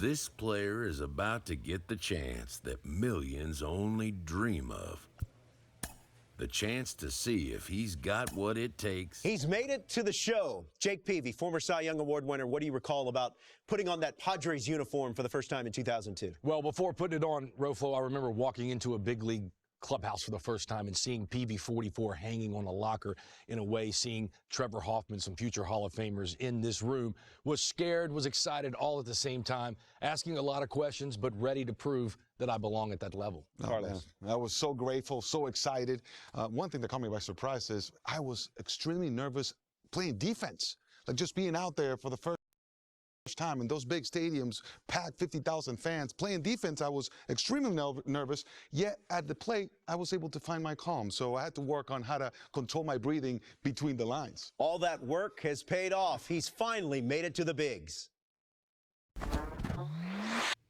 This player is about to get the chance that millions only dream of. The chance to see if he's got what it takes. He's made it to the show. Jake Peavy, former Cy Young Award winner. What do you recall about putting on that Padres uniform for the first time in 2002? Well, before putting it on, Roflo, I remember walking into a big league clubhouse for the first time and seeing PV 44 hanging on a locker. In a way, seeing Trevor Hoffman, some future Hall of Famers in this room. Was scared, was excited all at the same time, asking a lot of questions, but ready to prove that I belong at that level. Carlos. I was so grateful, so excited. One thing that caught me by surprise is I was extremely nervous playing defense. Like just being out there for the first time in those big stadiums, packed 50,000 fans, playing defense, I was extremely nervous, yet at the plate, I was able to find my calm. So I had to work on how to control my breathing between the lines. All that work has paid off. He's finally made it to the bigs.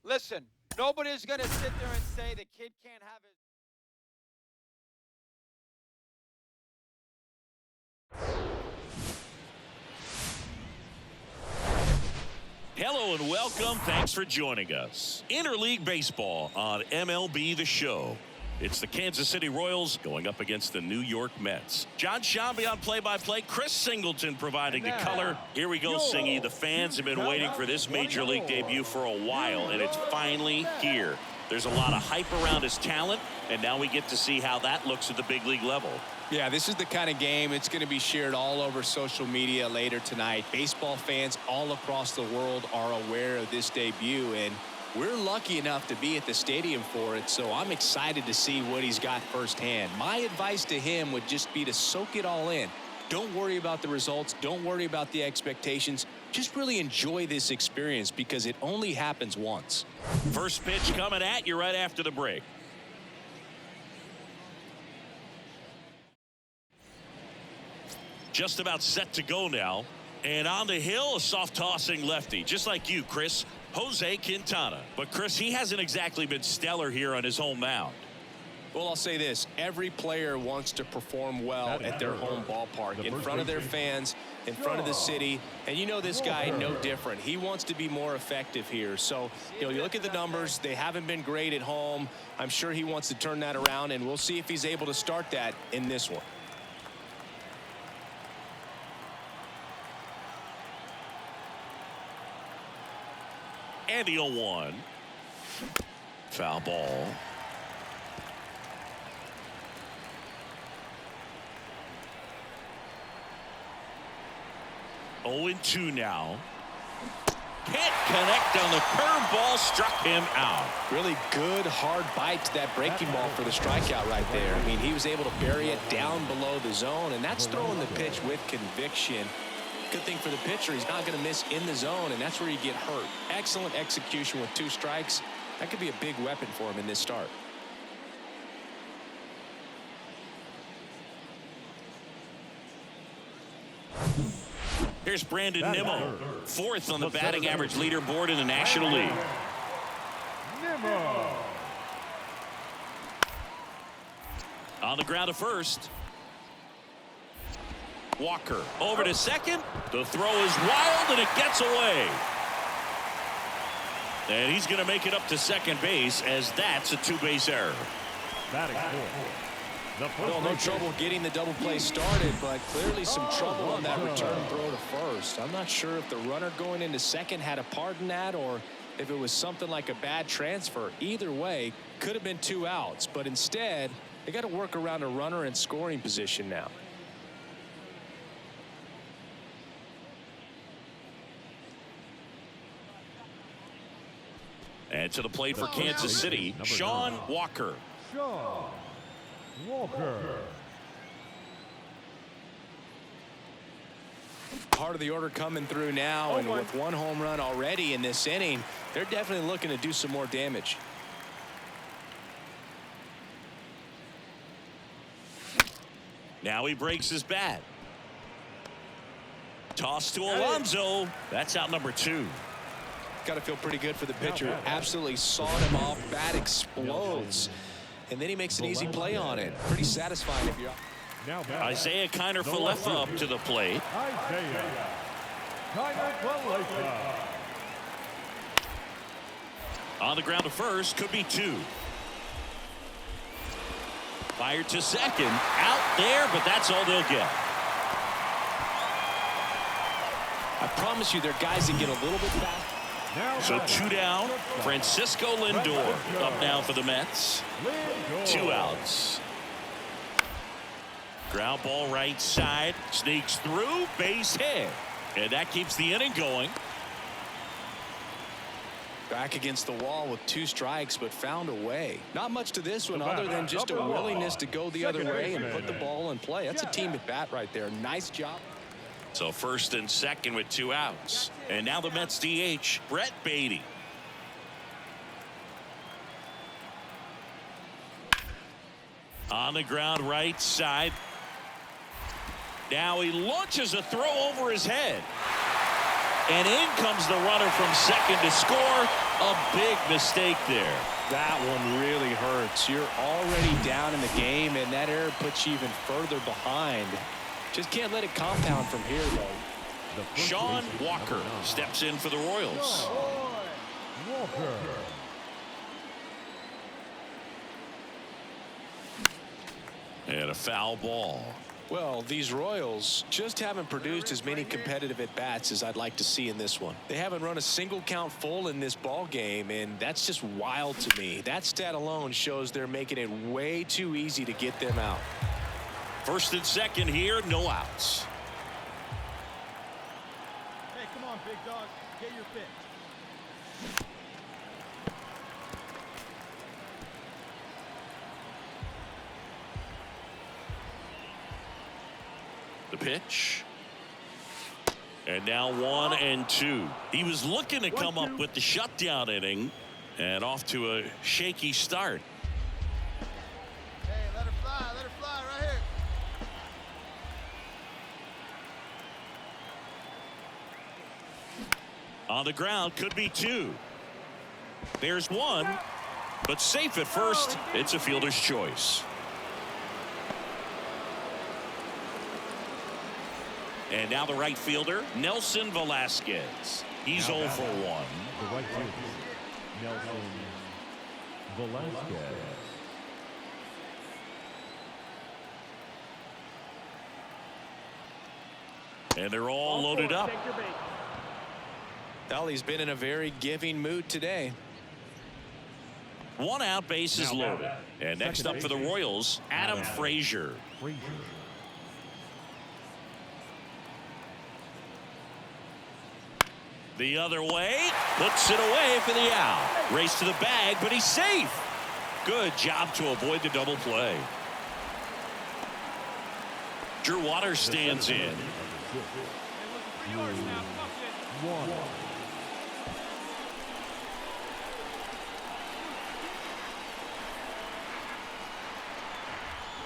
Listen, nobody's going to sit there and say the kid can't have it. Hello and welcome. Thanks for joining us. Interleague Baseball on MLB The Show. It's the Kansas City Royals going up against the New York Mets. John Shambi on play-by-play. Chris Singleton providing the color. Here we go, Singy. The fans have been waiting for this major league debut for a while, and it's finally here. There's a lot of hype around his talent, and now we get to see how that looks at the big league level. Yeah, this is the kind of game it's going to be shared all over social media later tonight. Baseball fans all across the world are aware of this debut, and we're lucky enough to be at the stadium for it, so I'm excited to see what he's got firsthand. My advice to him would just be to soak it all in. Don't worry about the results. Don't worry about the expectations. Just really enjoy this experience because it only happens once. First pitch coming at you right after the break. Just about set to go now. And on the hill, a soft tossing lefty, just like you, Chris, Jose Quintana. But Chris, he hasn't exactly been stellar here on his home mound. Well, I'll say this. Every player wants to perform well at their home ballpark, in front of their fans, in front of the city. And you know this guy no different. He wants to be more effective here. So, you look at the numbers. They haven't been great at home. I'm sure he wants to turn that around, and we'll see if he's able to start that in this one. And the 0-1. Foul ball. Oh, 2 now. Can't connect on the curveball, struck him out. Really good, hard bite to that breaking ball for the strikeout right there. I mean, he was able to bury it down below the zone, and that's throwing the pitch with conviction. Good thing for the pitcher, he's not going to miss in the zone, and that's where you get hurt. Excellent execution with 2 strikes. That could be a big weapon for him in this start. Here's Brandon Nimmo, 4th on the batting average leaderboard in the National League. Nimmo. On the ground to first. Walker over to second. The throw is wild and it gets away. And he's going to make it up to second base as that's a 2-base error. Batting fourth. Well, no trouble getting the double play started, but clearly some trouble on that return throw to first. I'm not sure if the runner going into second had a part in that or if it was something like a bad transfer. Either way, could have been 2 outs, but instead they got to work around a runner in scoring position now. And to the plate for Kansas City, Sean Walker. Sean Walker. Part of the order coming through now, and with 1 home run already in this inning, they're definitely looking to do some more damage. Now he breaks his bat. Toss to Alonso. That's out number 2. Got to feel pretty good for the pitcher. Absolutely sawed him off. Bat explodes. And then he makes an easy play on it. Pretty satisfying if you're... Isaiah Kiner-Falefa up to the plate. Isaiah Kiner-Falefa. On the ground to first, could be 2. Fired to second, out there, but that's all they'll get. I promise you, they're guys that get a little bit back. So 2 down. Francisco Lindor up now for the Mets. 2 outs. Ground ball right side, sneaks through, base hit, and that keeps the inning going. Back against the wall with 2 strikes, but found a way. Not much to this one other than just a willingness to go the other way and put the ball in play. That's a team at bat right there. Nice job. So first and second with 2 outs. And now the Mets DH, Brett Beatty. On the ground right side. Now he launches a throw over his head. And in comes the runner from second to score. A big mistake there. That one really hurts. You're already down in the game, and that error puts you even further behind. Just can't let it compound from here, though. Sean Walker steps in for the Royals. Walker. And a foul ball. Well, these Royals just haven't produced as many competitive at-bats as I'd like to see in this one. They haven't run a single count full in this ball game, and that's just wild to me. That stat alone shows they're making it way too easy to get them out. First and second here, no outs. Hey, come on, big dog. Get your pitch. The pitch. And now 1 and 2. He was looking to come up with the shutdown inning and off to a shaky start. Hey, let her fly right here. On the ground, could be 2. There's 1, but safe at first. It's a fielder's choice. And now the right fielder, Nelson Velasquez. He's 0 for 1. The right fielder, Nelson Velasquez. And they're all loaded up. Well, he's been in a very giving mood today. 1 out, base is loaded. And next up for the Royals, Adam Frazier. The other way, puts it away for the out. Race to the bag, but he's safe. Good job to avoid the double play. Drew Waters stands in.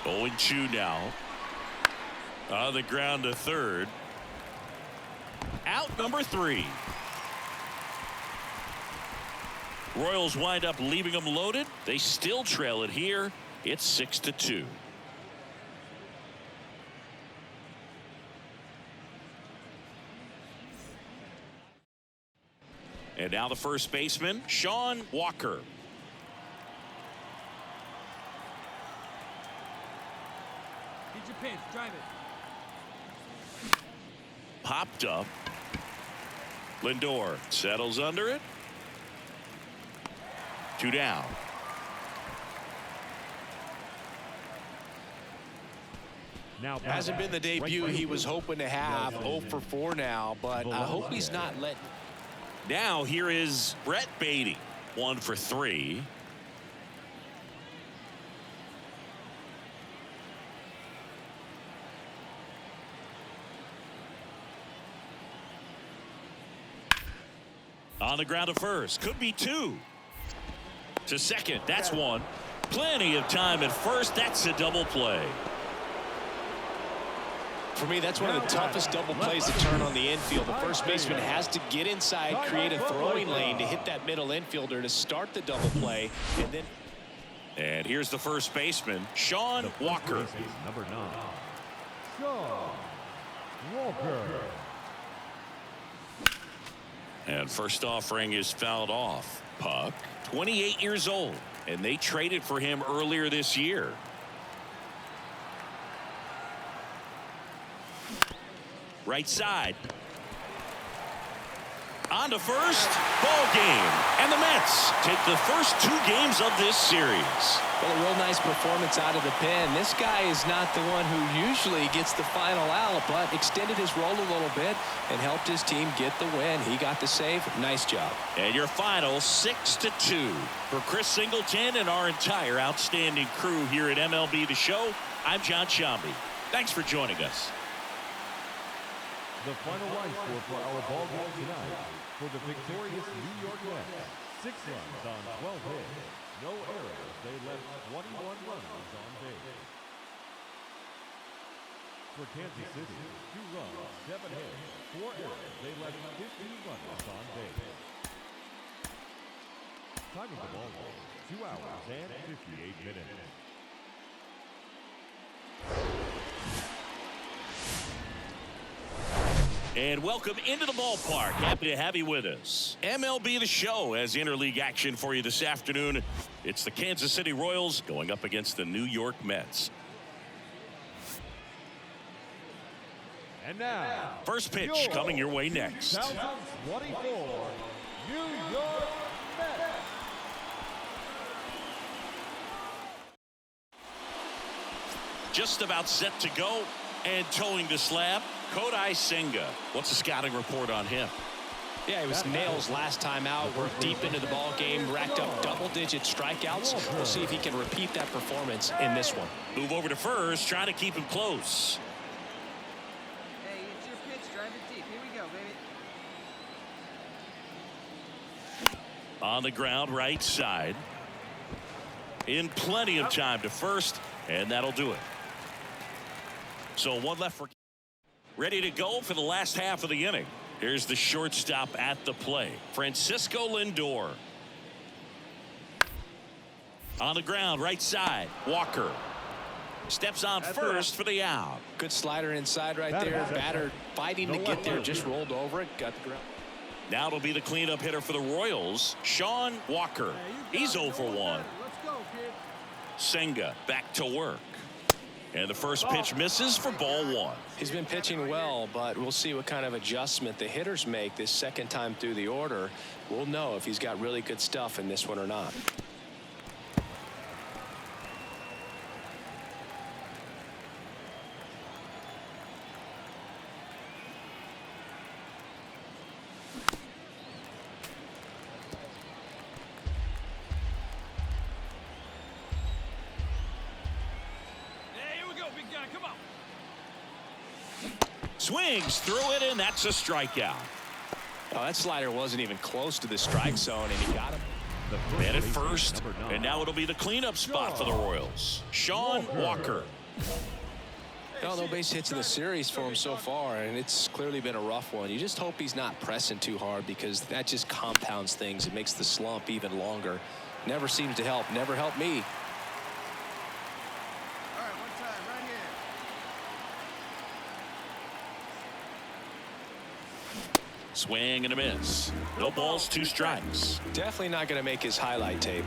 Oh, and 2 now. On the ground to third. Out number 3. Royals wind up leaving them loaded. They still trail it here. It's 6-2. And now the first baseman, Sean Walker. Get your pitch, drive it. Popped up. Lindor settles under it. 2 down. Now Hasn't been the debut he was hoping to have. 0 for 4 now, but I hope he's not letting. Now here is Brett Beatty. 1 for 3. On the ground to first. Could be 2. To second. That's 1. Plenty of time at first. That's a double play. For me, that's one of the toughest double plays to turn on the infield. The first baseman has to get inside, create a throwing lane to hit that middle infielder to start the double play. And here's the first baseman, Sean Walker. Number 9. Sean Walker. And first offering is fouled off. Puck. 28 years old, and they traded for him earlier this year. Right side. On to first. Ball game. And the Mets take the first 2 games of this series. Well, a real nice performance out of the pen. This guy is not the one who usually gets the final out, but extended his role a little bit and helped his team get the win. He got the save. Nice job. And your final 6-2. For Chris Singleton and our entire outstanding crew here at MLB The Show, I'm John Shambi. Thanks for joining us. The final line score for our ball game tonight for the victorious New York Mets. 6 runs on 12 hits. No errors. They left 21 runners on base. For Kansas City, 2 runs, 7 hits, 4 errors. They left 15 runners on base. Time of the ball game, 2 hours and 58 minutes. And welcome into the ballpark. Happy to have you with us. MLB The Show has interleague action for you this afternoon. It's the Kansas City Royals going up against the New York Mets. And now, first pitch coming your way next. 2024 New York Mets. Just about set to go and towing the slab. Kodai Senga. What's the scouting report on him? Yeah, it was nails last time out. We're deep into the ball game, racked up double-digit strikeouts. We'll see if he can repeat that performance in this one. Move over to first, trying to keep him close. Hey, it's your pitch. Drive it deep. Here we go, baby. On the ground, right side. In plenty of time to first, and that'll do it. So 1 left for. Ready to go for the last half of the inning. Here's the shortstop at the play, Francisco Lindor. On the ground, right side, Walker. Steps on first for the out. Good slider inside right there. Batter fighting to get there, just rolled over it, got the ground. Now it'll be the cleanup hitter for the Royals, Sean Walker. He's 0 for 1. Let's go, kid. Senga back to work. And the first pitch misses for ball 1. He's been pitching well, but we'll see what kind of adjustment the hitters make this second time through the order. We'll know if he's got really good stuff in this one or not. Swings through it, and that's a strikeout. Oh, that slider wasn't even close to the strike zone, and he got him. Man at first, and now it'll be the cleanup spot for the Royals, Sean Walker. No base hits in the series for him so far, and it's clearly been a rough one. You just hope he's not pressing too hard, because that just compounds things. It makes the slump even longer. Never seems to help. Never helped me. All right, one time, right here. Swing and a miss. No balls, 2 strikes. Definitely not going to make his highlight tape.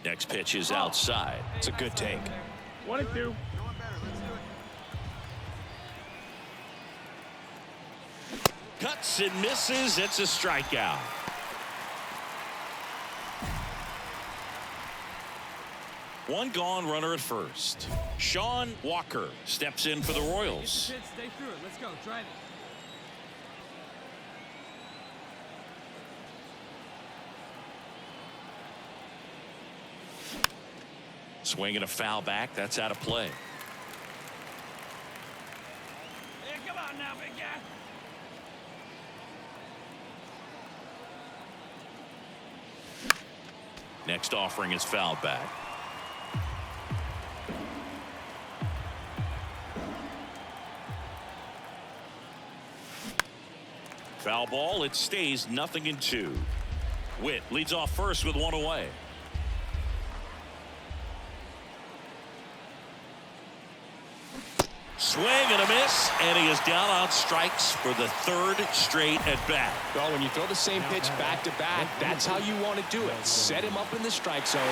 Next pitch is outside. It's a good take. 1-2. Going better. Let's do it. Cuts and misses. It's a strikeout. One gone, runner at first. Sean Walker steps in for the Royals. Get the pitch, stay through it. Let's go. Drive it. Swing and a foul back. That's out of play. Hey, come on now, big guy. Next offering is foul back. Foul ball. It stays 0-2. Witt leads off first with 1 away. Swing and a miss, and he is down on strikes for the third straight at bat. Well, when you throw the same pitch back-to-back, that's how you want to do it. Set him up in the strike zone.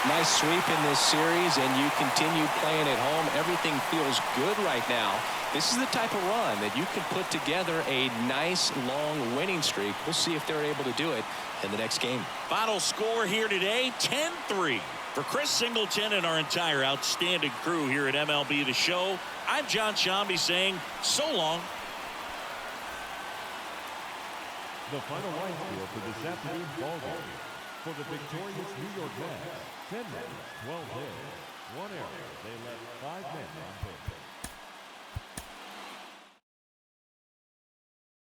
Nice sweep in this series, and you continue playing at home. Everything feels good right now. This is the type of run that you can put together a nice, long winning streak. We'll see if they're able to do it in the next game. Final score here today, 10-3. For Chris Singleton and our entire outstanding crew here at MLB The Show, I'm John Shambi saying so long. The final line score for this afternoon's ball game. For the victorious New York Mets, 10 runs, 12 hits, 1 error. They left 5 men on base.